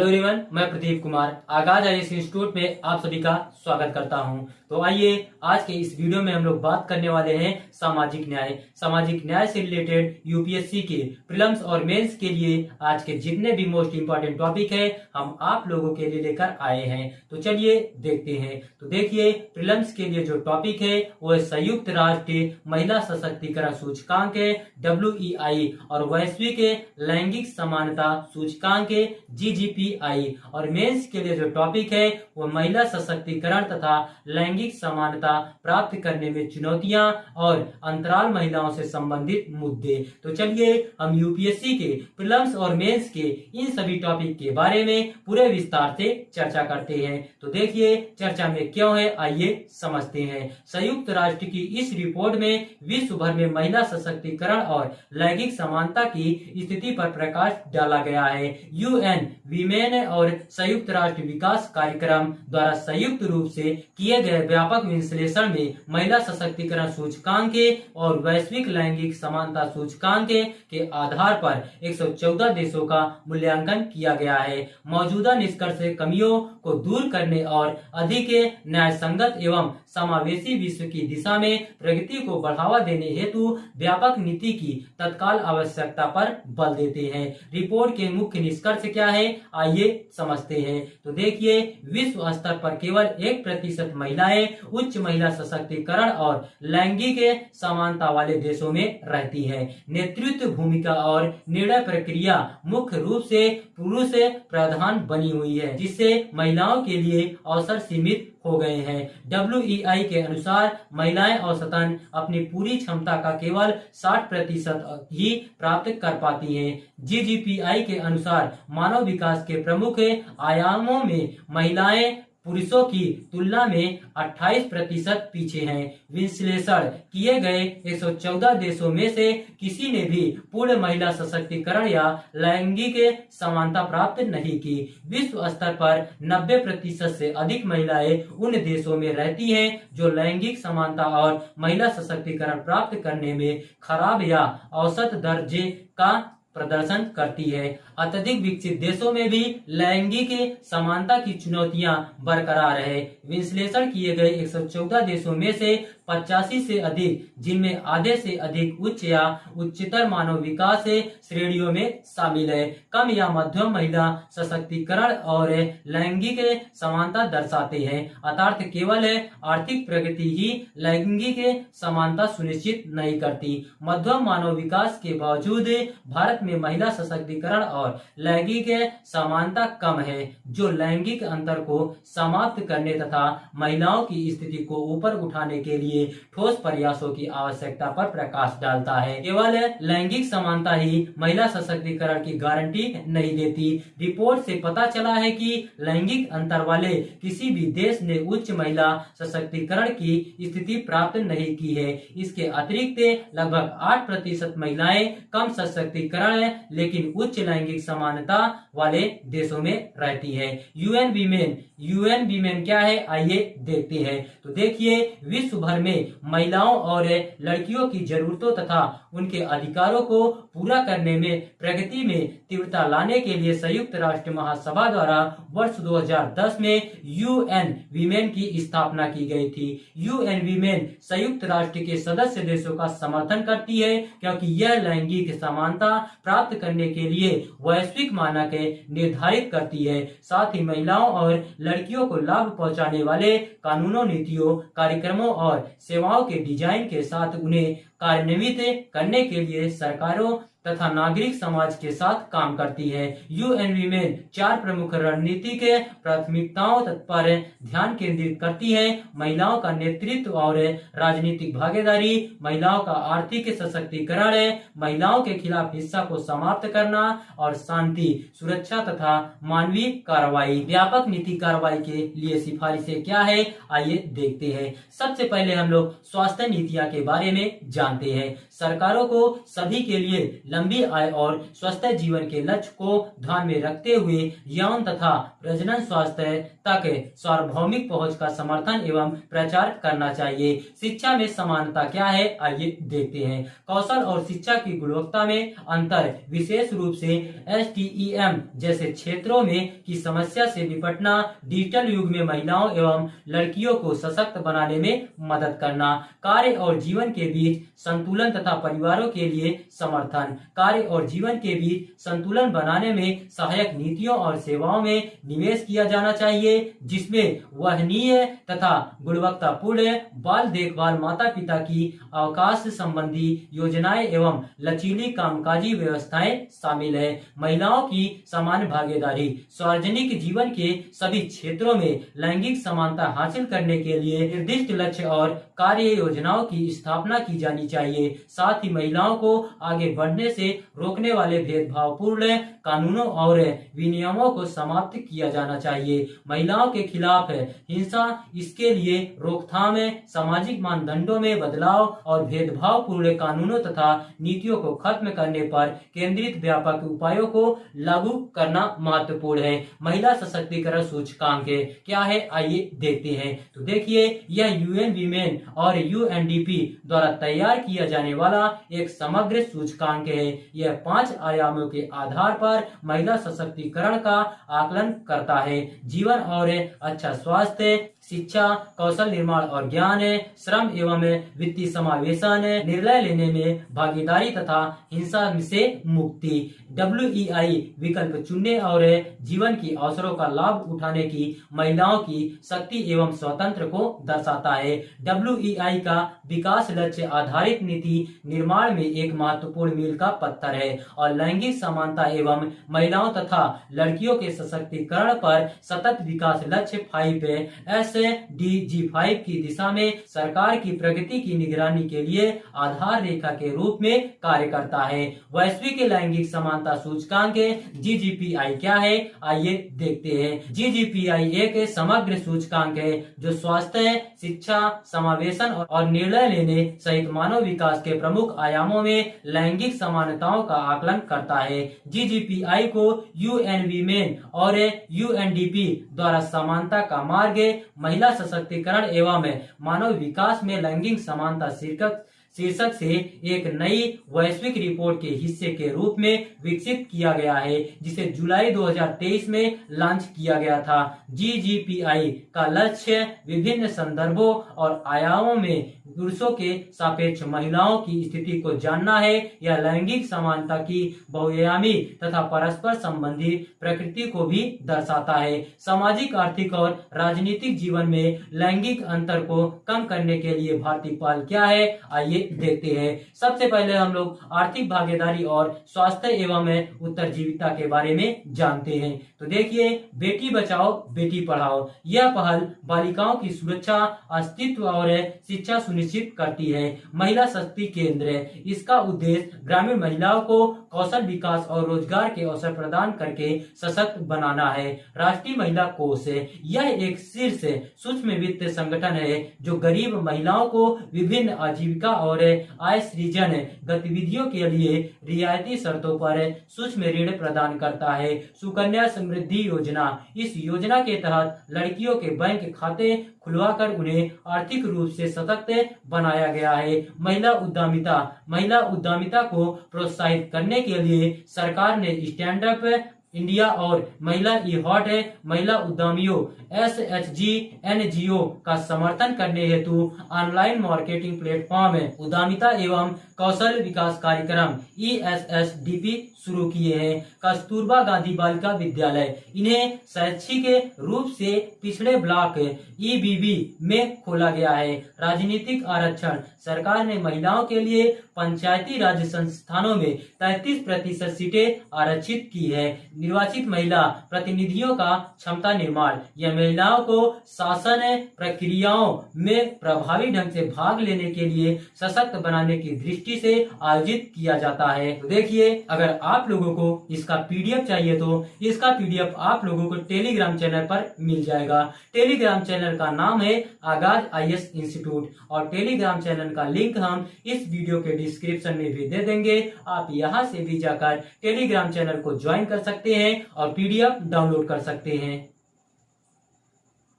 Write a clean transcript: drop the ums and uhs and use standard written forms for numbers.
Hello everyone, मैं प्रदीप कुमार आगाज IAS institute में आप सभी का स्वागत करता हूं। तो आइए आज के इस वीडियो में हम लोग बात करने वाले हैं सामाजिक न्याय से रिलेटेड यूपीएससी के प्रीलिम्स और मेंस के लिए आज के जितने भी मोस्ट इंपोर्टेंट टॉपिक है हम आप लोगों के लिए लेकर आए हैं। तो चलिए देखते हैं। तो देखिए, प्रीलिम्स के लिए जो टॉपिक है वो संयुक्त राष्ट्र महिला सशक्तिकरण सूचकांक है WEI और वैश्विक लैंगिक समानता सूचकांक GGPI और मेंस के लिए जो टॉपिक है वो महिला सशक्तिकरण तथा लैंगिक समानता प्राप्त करने में चुनौतियां और अंतराल महिलाओं से संबंधित मुद्दे। तो चलिए हम यूपीएससी के प्रीलिम्स और मेंस के इन सभी टॉपिक के बारे में पूरे विस्तार से चर्चा करते हैं। तो देखिए चर्चा में क्यों है, आइए समझते हैं। संयुक्त राष्ट्र की इस रिपोर्ट में विश्व भर में महिला सशक्तिकरण और लैंगिक समानता की स्थिति पर प्रकाश डाला गया है। यूएन वीमेन और संयुक्त राष्ट्र विकास कार्यक्रम द्वारा संयुक्त रूप से किए गए व्यापक विश्लेषण में महिला सशक्तिकरण सूचकांक और वैश्विक लैंगिक समानता सूचकांक के आधार पर 114 देशों का मूल्यांकन किया गया है। मौजूदा निष्कर्ष कमियों को दूर करने और अधिक न्याय संगत एवं समावेशी विश्व की दिशा में प्रगति को बढ़ावा देने हेतु व्यापक नीति की तत्काल आवश्यकता पर बल देते हैं। रिपोर्ट के मुख्य निष्कर्ष क्या है, आइए समझते हैं। तो देखिए, विश्व स्तर पर केवल 1% महिलाएं उच्च महिला सशक्तिकरण और लैंगिक समानता वाले देशों में रहती हैं। नेतृत्व भूमिका और निर्णय प्रक्रिया मुख्य रूप से पुरुष प्रधान बनी हुई है, जिससे महिलाओं के लिए अवसर सीमित हो गए हैं। WEI के अनुसार महिलाएं औसतन अपनी पूरी क्षमता का केवल 60% ही प्राप्त कर पाती हैं। GGPI के अनुसार मानव विकास के प्रमुख आयामों में महिलाएं पुरुषों की तुलना में 28% पीछे हैं। विश्लेषण किए गए 114 देशों में से किसी ने भी पूर्ण महिला सशक्तिकरण या लैंगिक समानता प्राप्त नहीं की। विश्व स्तर पर 90% से अधिक महिलाएं उन देशों में रहती हैं जो लैंगिक समानता और महिला सशक्तिकरण प्राप्त करने में खराब या औसत दर्जे का प्रदर्शन करती है। अत्यधिक विकसित देशों में भी लैंगिक समानता की चुनौतियां बरकरार है। विश्लेषण किए गए 114 देशों में से 85 से अधिक, जिनमें आधे से अधिक उच्च या उच्चतर मानव विकास श्रेणियों में शामिल है, कम या मध्यम महिला सशक्तिकरण और लैंगिक समानता दर्शाते हैं। अर्थात केवल आर्थिक प्रगति ही लैंगिक समानता सुनिश्चित नहीं करती। मध्यम मानव विकास के बावजूद भारत में महिला सशक्तिकरण और लैंगिक समानता कम है, जो लैंगिक अंतर को समाप्त करने तथा महिलाओं की स्थिति को ऊपर उठाने के लिए ठोस प्रयासों की आवश्यकता पर प्रकाश डालता है। केवल लैंगिक समानता ही महिला सशक्तिकरण की गारंटी नहीं देती। रिपोर्ट से पता चला है कि लैंगिक अंतर वाले किसी भी देश ने उच्च महिला सशक्तिकरण की स्थिति प्राप्त नहीं की है। इसके अतिरिक्त लगभग 8% महिलाएं कम सशक्तिकरण लेकिन उच्च लैंगिक समानता वाले देशों में रहती है। यूएन वीमेन क्या है, आइए देखते हैं। तो देखिए, विश्व भर में महिलाओं और लड़कियों की जरूरतों तथा उनके अधिकारों को पूरा करने में प्रगति में तीव्रता लाने के लिए संयुक्त राष्ट्र महासभा द्वारा वर्ष 2010 में यूएन वीमेन की स्थापना की गई थी। यूएन वीमेन संयुक्त राष्ट्र के सदस्य देशों का समर्थन करती है, क्योंकि यह लैंगिक समानता प्राप्त करने के लिए वैश्विक मानक निर्धारित करती है। साथ ही महिलाओं और लड़कियों को लाभ पहुंचाने वाले कानूनों, नीतियों, कार्यक्रमों और सेवाओं के डिजाइन के साथ उन्हें कार्यान्वित करने के लिए सरकारों तथा नागरिक समाज के साथ काम करती है। यूएन वीमेन 4 प्रमुख रणनीतिक प्राथमिकताओं पर ध्यान केंद्रित करती है: महिलाओं का नेतृत्व और राजनीतिक भागीदारी, महिलाओं का आर्थिक सशक्तिकरण, महिलाओं के खिलाफ हिंसा को समाप्त करना और शांति, सुरक्षा तथा मानवीय कार्रवाई। व्यापक नीति कार्रवाई के लिए सिफारिशें क्या है, आइए देखते हैं। सबसे पहले हम लोग स्वास्थ्य नीतियां के बारे में जानते हैं। सरकारों को सभी के लिए लंबी आय और स्वस्थ जीवन के लक्ष्य को ध्यान में रखते हुए यौन तथा प्रजनन स्वास्थ्य तक सार्वभौमिक पहुंच का समर्थन एवं प्रचार करना चाहिए। शिक्षा में समानता क्या है, आइए देखते हैं। कौशल और शिक्षा की गुणवत्ता में अंतर, विशेष रूप से STEM जैसे क्षेत्रों में की समस्या से निपटना, डिजिटल युग में महिलाओं एवं लड़कियों को सशक्त बनाने में मदद करना, कार्य और जीवन के बीच संतुलन तथा परिवारों के लिए समर्थन, कार्य और जीवन के बीच संतुलन बनाने में सहायक नीतियों और सेवाओं में निवेश किया जाना चाहिए, जिसमें वहनीय तथा गुणवत्तापूर्ण बाल देखभाल, माता पिता की अवकाश संबंधी योजनाएं एवं लचीली कामकाजी व्यवस्थाएं शामिल है। महिलाओं की समान भागीदारी, सार्वजनिक जीवन के सभी क्षेत्रों में लैंगिक समानता हासिल करने के लिए निर्दिष्ट लक्ष्य और कार्य योजनाओं की स्थापना की जानी चाहिए। साथ ही महिलाओं को आगे बढ़ने से रोकने वाले भेदभावपूर्ण कानूनों और विनियमों को समाप्त किया जाना चाहिए। महिलाओं के खिलाफ हिंसा, इसके लिए रोकथाम, सामाजिक मानदंडों में बदलाव और भेदभावपूर्ण कानूनों तथा नीतियों को खत्म करने पर केंद्रित व्यापक उपायों को लागू करना महत्वपूर्ण है। महिला सशक्तिकरण सूचकांक क्या है, आइए देखते हैं। तो देखिए, यह UN वीमेन और UNDP द्वारा तैयार किया जाने वाला एक समग्र सूचकांक है। यह 5 आयामों के आधार पर महिला सशक्तिकरण का आकलन करता है। जीवन और अच्छा स्वास्थ्य, शिक्षा, कौशल निर्माण और ज्ञान, श्रम एवं वित्तीय समावेशन, निर्णय लेने में भागीदारी तथा हिंसा से मुक्ति। WEI विकल्प चुनने और जीवन की अवसरों का लाभ उठाने की महिलाओं की शक्ति एवं स्वतंत्र को दर्शाता है। WEI का विकास लक्ष्य आधारित नीति निर्माण में एक महत्वपूर्ण मील का पत्थर है और लैंगिक समानता एवं महिलाओं तथा लड़कियों के सशक्तिकरण पर सतत विकास लक्ष्य 5 SDG 5 की दिशा में सरकार की प्रगति की निगरानी के लिए आधार रेखा के रूप में कार्य करता है। वैश्विक लैंगिक समानता सूचकांक GGPI क्या है, आइए देखते हैं। GGPI एक समग्र सूचकांक है जो स्वास्थ्य, शिक्षा, समावेशन और निर्णय लेने सहित मानव विकास के प्रमुख आयामों में लैंगिक समानताओं का आकलन करता है। GGPI को UN वीमेन और UNDP द्वारा समानता का मार्ग, महिला सशक्तिकरण एवं मानव विकास में लैंगिक समानता शीर्षक से एक नई वैश्विक रिपोर्ट के हिस्से के रूप में विकसित किया गया है, जिसे जुलाई 2023 में लॉन्च किया गया था। GGPI का लक्ष्य विभिन्न संदर्भों और आयामों में पुरुषों के सापेक्ष महिलाओं की स्थिति को जानना है। यह लैंगिक समानता की बहुआयामी तथा परस्पर संबंधी प्रकृति को भी दर्शाता है। सामाजिक, आर्थिक और राजनीतिक जीवन में लैंगिक अंतर को कम करने के लिए भारतीय पहल क्या है, आइए देखते हैं। सबसे पहले हम लोग आर्थिक भागीदारी और स्वास्थ्य एवं उत्तरजीविता के बारे में जानते हैं। तो देखिए, बेटी बचाओ बेटी पढ़ाओ यह पहल बालिकाओं की सुरक्षा, अस्तित्व और शिक्षा सुनिश्चित करती है। महिला शक्ति केंद्र, इसका उद्देश्य ग्रामीण महिलाओं को कौशल विकास और रोजगार के अवसर प्रदान करके सशक्त बनाना है। राष्ट्रीय महिला कोष, यह एक शीर्ष सूक्ष्म वित्त संगठन है जो गरीब महिलाओं को विभिन्न आजीविका और आय सृजन गतिविधियों के लिए रियायती शर्तों पर सूक्ष्म ऋण प्रदान करता है। सुकन्या समृद्धि योजना, इस योजना के तहत लड़कियों के बैंक खाते खुलवाकर उन्हें आर्थिक रूप से सशक्त बनाया गया है। महिला उद्यमिता को प्रोत्साहित करने के लिए सरकार ने स्टैंड अप इंडिया और महिला ई-हॉट महिला उद्यमियों SHG NGO का समर्थन करने हेतु ऑनलाइन मार्केटिंग प्लेटफॉर्म उद्यमिता एवं कौशल विकास कार्यक्रम ESSDP शुरू किए हैं। कस्तूरबा गांधी बालिका विद्यालय, इन्हें शैक्षिक रूप से पिछड़े ब्लॉक EBB में खोला गया है। राजनीतिक आरक्षण, सरकार ने महिलाओं के लिए पंचायती राज संस्थानों में 33% सीटें आरक्षित की है। निर्वाचित महिला प्रतिनिधियों का क्षमता निर्माण, यह महिलाओं को शासन प्रक्रियाओं में प्रभावी ढंग से भाग लेने के लिए सशक्त बनाने की दृष्टि से आयोजित किया जाता है। तो देखिए, अगर आप लोगों को इसका PDF चाहिए तो इसका PDF आप लोगों को टेलीग्राम चैनल पर मिल जाएगा। टेलीग्राम चैनल का नाम है आगाज IAS इंस्टीट्यूट और टेलीग्राम चैनल का लिंक हम इस वीडियो के डिस्क्रिप्शन में भी दे देंगे। आप यहां से भी जाकर टेलीग्राम चैनल को ज्वाइन कर सकते हैं और PDF डाउनलोड कर सकते हैं।